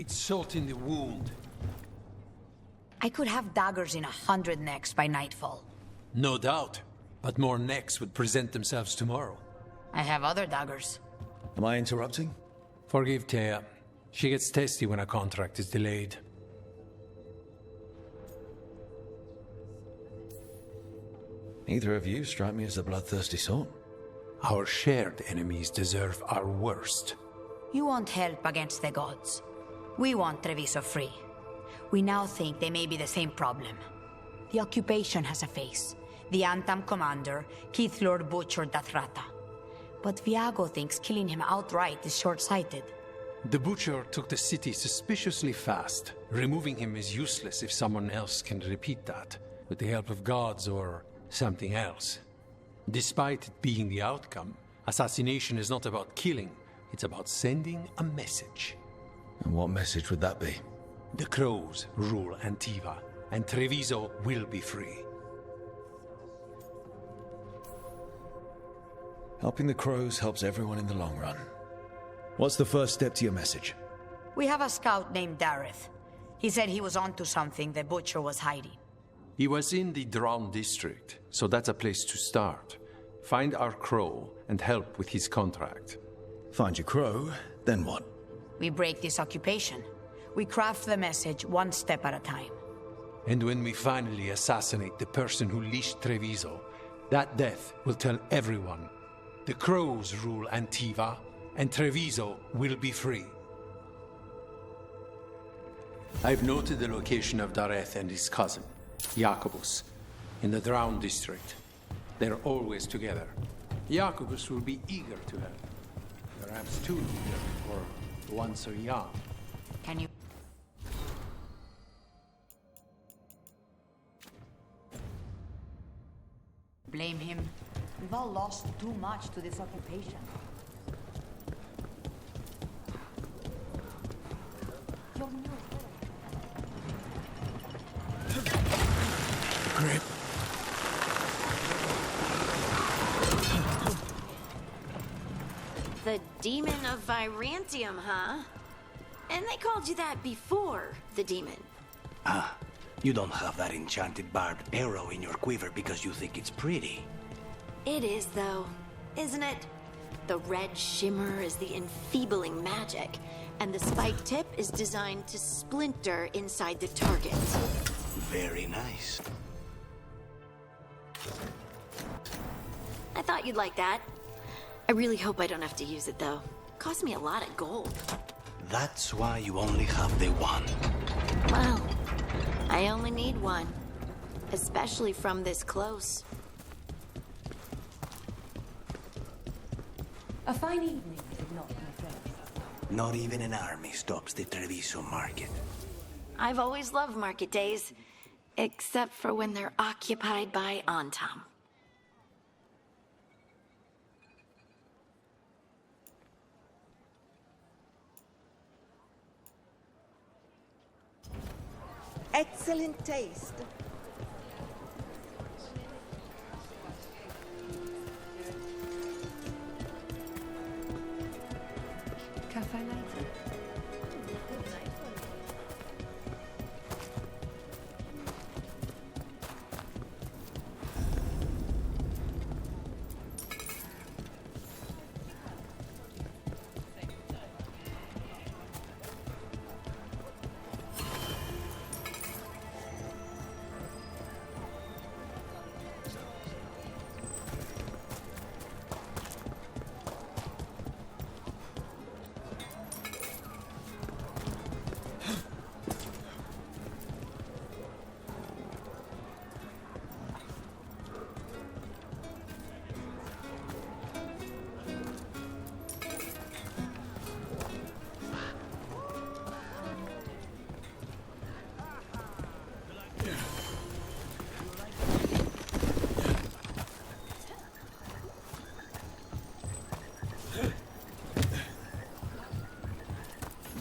It's salt in the wound. I could have daggers in 100 necks by nightfall. No doubt. But more necks would present themselves tomorrow. I have other daggers. Am I interrupting? Forgive Thea. She gets testy when a contract is delayed. Neither of you strike me as a bloodthirsty sort. Our shared enemies deserve our worst. You want help against the gods. We want Treviso free. We now think they may be the same problem. The occupation has a face. The Antam commander, Keith Lord butchered Dathrata. But Viago thinks killing him outright is short-sighted. The Butcher took the city suspiciously fast. Removing him is useless if someone else can repeat that, with the help of gods or something else. Despite it being the outcome, assassination is not about killing, it's about sending a message. And what message would that be? The Crows rule Antiva, and Treviso will be free. Helping the Crows helps everyone in the long run. What's the first step to your message? We have a scout named Dareth. He said he was onto something the Butcher was hiding. He was in the Drown district, so that's a place to start. Find our Crow and help with his contract. Find your Crow, then what? We break this occupation. We craft the message one step at a time. And when we finally assassinate the person who leashed Treviso, that death will tell everyone. The Crows rule Antiva, and Treviso will be free. I've noted the location of Dareth and his cousin, Jacobus, in the Drown district. They're always together. Jacobus will be eager to help. Perhaps too eager for one so young. Can you... blame him? We've all lost too much to this occupation. Grip. The Demon of Virantium, huh? And they called you that before the demon. Ah, you don't have that enchanted barbed arrow in your quiver because you think it's pretty. It is, though, isn't it? The red shimmer is the enfeebling magic, and the spike tip is designed to splinter inside the target. Very nice. I thought you'd like that. I really hope I don't have to use it, though. Cost me a lot of gold. That's why you only have the one. Well, I only need one. Especially from this close. A fine evening, is it not, my friend? Not even an army stops the Treviso market. I've always loved market days. Except for when they're occupied by Antam. Excellent taste. Cafe later.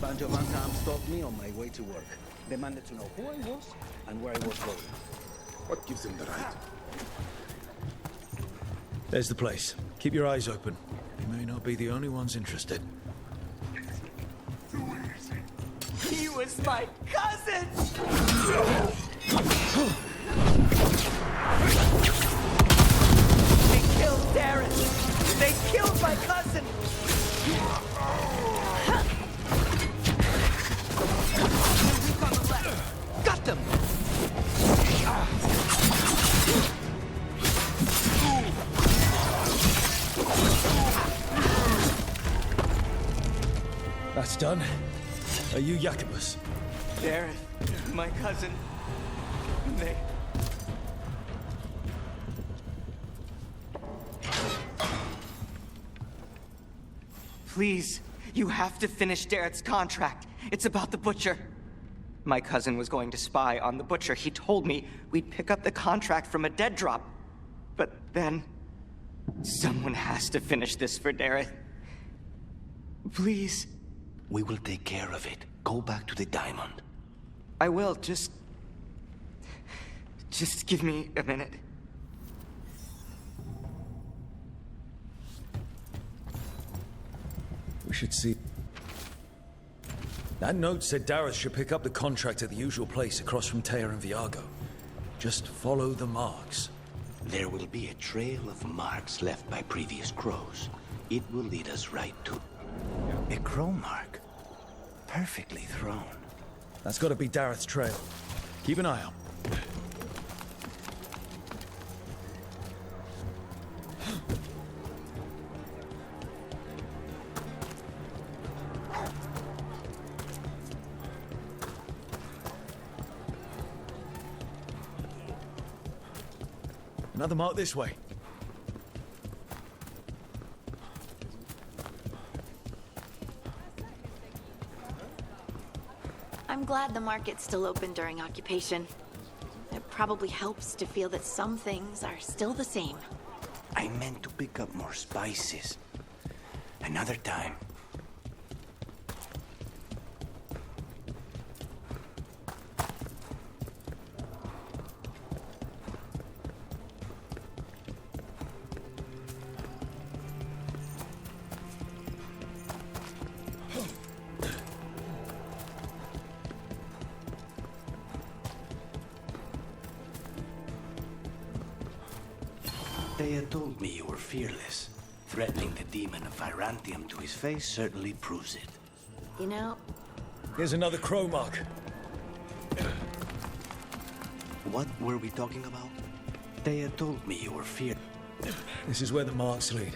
Banjo Van Dam stopped me on my way to work. Demanded to know who I was and where I was going. What gives him the right? There's the place. Keep your eyes open. You may not be the only ones interested. Too easy. was my cousin! They killed Darren! They killed my cousin! Luke on the left! Got them! That's done. Are you Jacobus? Darren, my cousin. They... Please, you have to finish Darrett's contract. It's about the Butcher. My cousin was going to spy on the Butcher. He told me we'd pick up the contract from a dead drop. But then... someone has to finish this for Darrett. Please. We will take care of it. Go back to the diamond. I will, just give me a minute. We should see. That note said Dareth should pick up the contract at the usual place across from Teir and Viago. Just follow the marks. There will be a trail of marks left by previous crows. It will lead us right to... a crow mark. Perfectly thrown. That's got to be Dareth's trail. Keep an eye out. Another mark this way. I'm glad the market's still open during occupation. It probably helps to feel that some things are still the same. I meant to pick up more spices. Another time. They had told me you were fearless. Threatening the demon of Virantium to his face certainly proves it. You know... Here's another crow mark. What were we talking about? They had told me you were fearless. This is where the marks lead.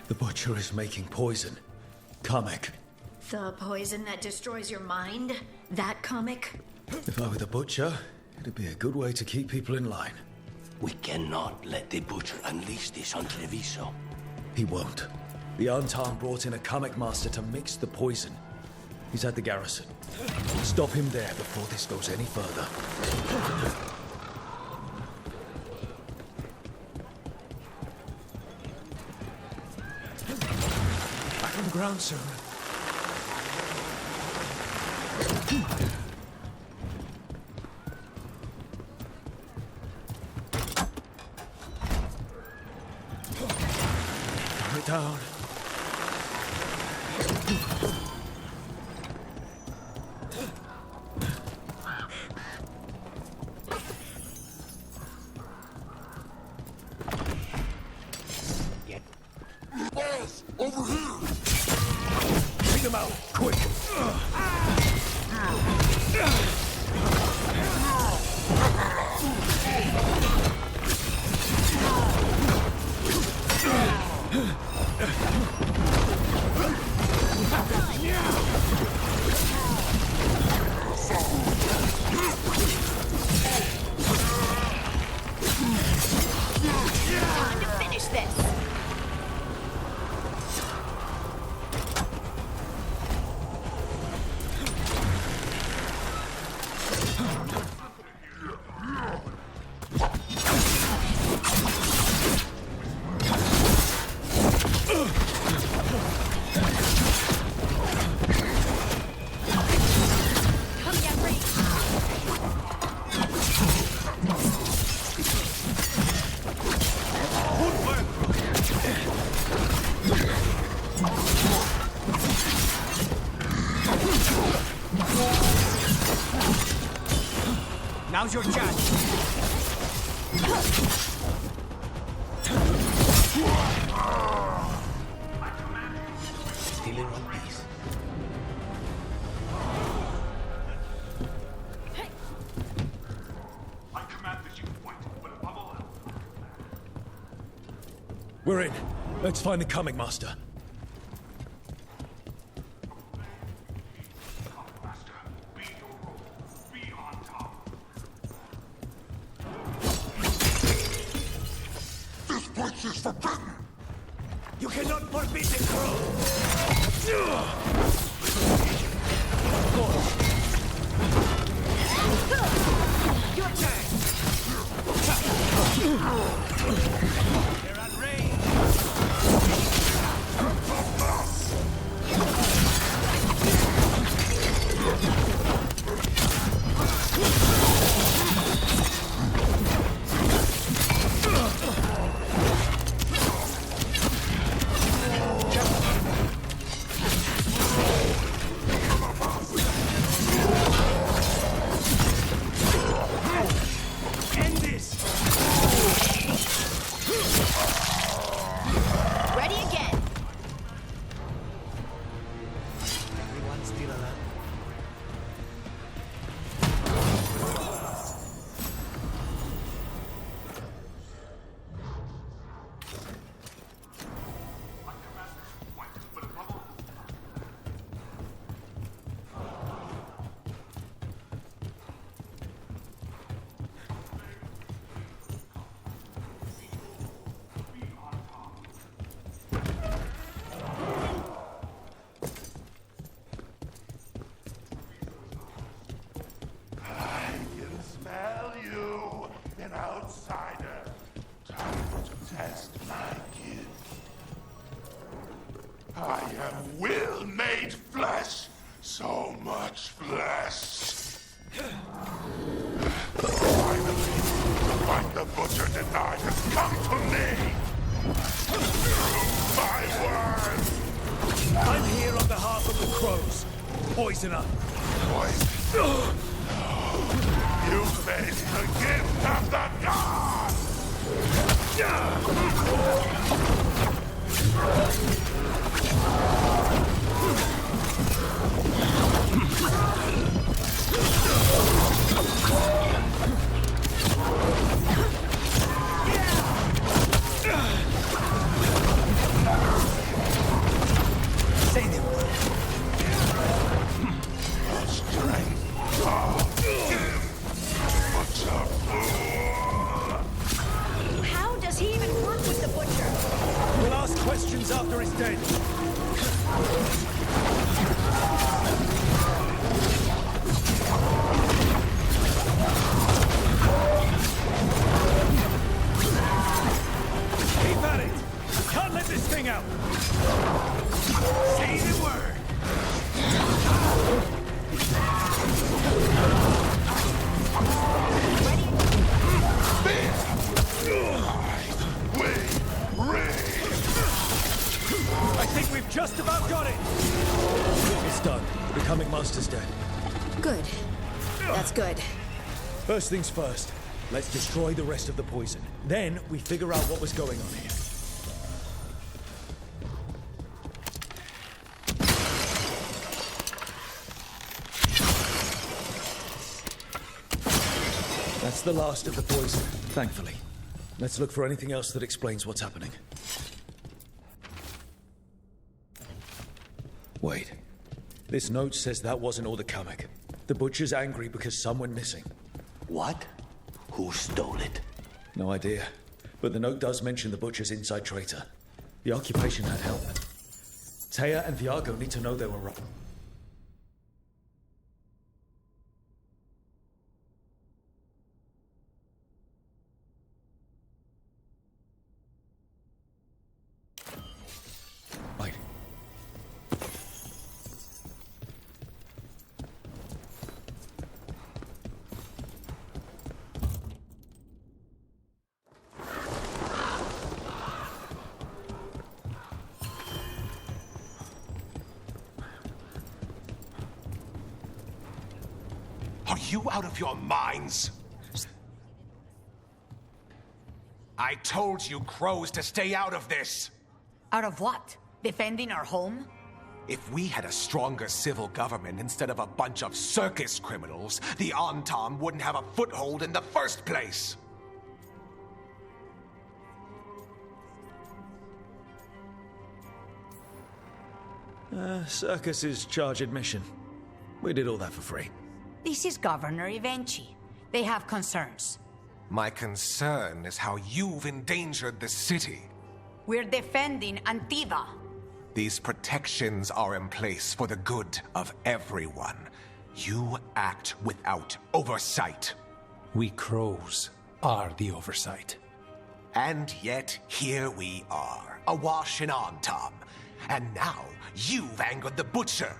The Butcher is making poison. Kamek. The poison that destroys your mind? That comic? If I were the Butcher, it'd be a good way to keep people in line. We cannot let the Butcher unleash this on Treviso. He won't. The Antan brought in a Kamek master to mix the poison. He's at the garrison. Stop him there before this goes any further. Back on the ground soon. Down. Get. Boss, over here! Take them out, quick! Yeah! Now's your chance. Still in one piece. I command that you point, but above all else. We're in. Let's find the coming master. Master, be your role. Be on top. This place is forbidden! You cannot forbid the crow! Your turn. They're at range. End this! Ready again. Everyone's still alive. I can smell you, an outsider. Time to test my gift. I am will made flesh, so much flesh. Finally, the fight the butcher denied has come to me. My word! I'm here on behalf of the crows. Poisoner. Poison. You face the gift of the gods! Say the word. Strength. Butcher fool! How does he even work with the butcher? We'll ask questions after he's dead. Keep at it! Can't let this thing out! Say the word. I think we've just about got it! It's done. The coming master's dead. Good. That's good. First things first, let's destroy the rest of the poison. Then we figure out what was going on here. That's the last of the poison, thankfully. Let's look for anything else that explains what's happening. Wait. This note says that wasn't all the Kamek. The butcher's angry because some went missing. What? Who stole it? No idea. But the note does mention the butcher's inside traitor. The occupation had help. Taya and Viago need to know they were wrong. Wait. Are you out of your minds? I told you crows to stay out of this! Out of what? Defending our home? If we had a stronger civil government instead of a bunch of circus criminals, the Antam wouldn't have a foothold in the first place! Circus's charge admission. We did all that for free. This is Governor Evenchi. They have concerns. My concern is how you've endangered the city. We're defending Antiva. These protections are in place for the good of everyone. You act without oversight. We crows are the oversight. And yet, here we are, awash in Antam. And now, you've angered the Butcher.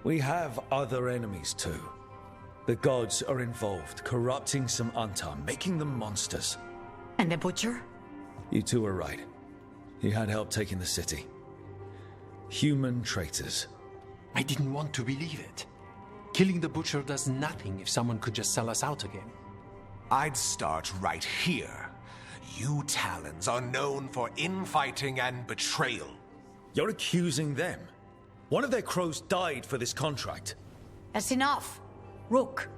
We have other enemies too. The gods are involved, corrupting some Antam, making them monsters. And the Butcher? You two are right. He had help taking the city. Human traitors. I didn't want to believe it. Killing the Butcher does nothing if someone could just sell us out again. I'd start right here. You Talons are known for infighting and betrayal. You're accusing them. One of their crows died for this contract. That's enough. Rook,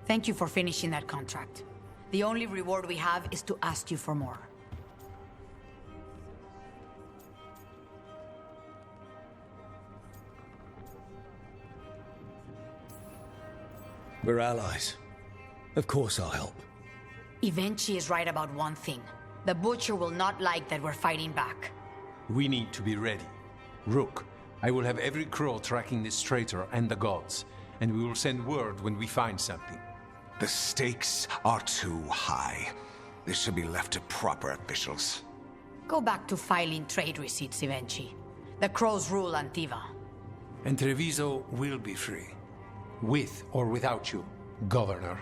thank you for finishing that contract. The only reward we have is to ask you for more. We're allies. Of course I'll help. Evenchi is right about one thing. The Butcher will not like that we're fighting back. We need to be ready. Rook, I will have every crow tracking this traitor and the gods, and we will send word when we find something. The stakes are too high. This should be left to proper officials. Go back to filing trade receipts, Evenchi. The crows rule Antiva. And Treviso will be free. With or without you, Governor.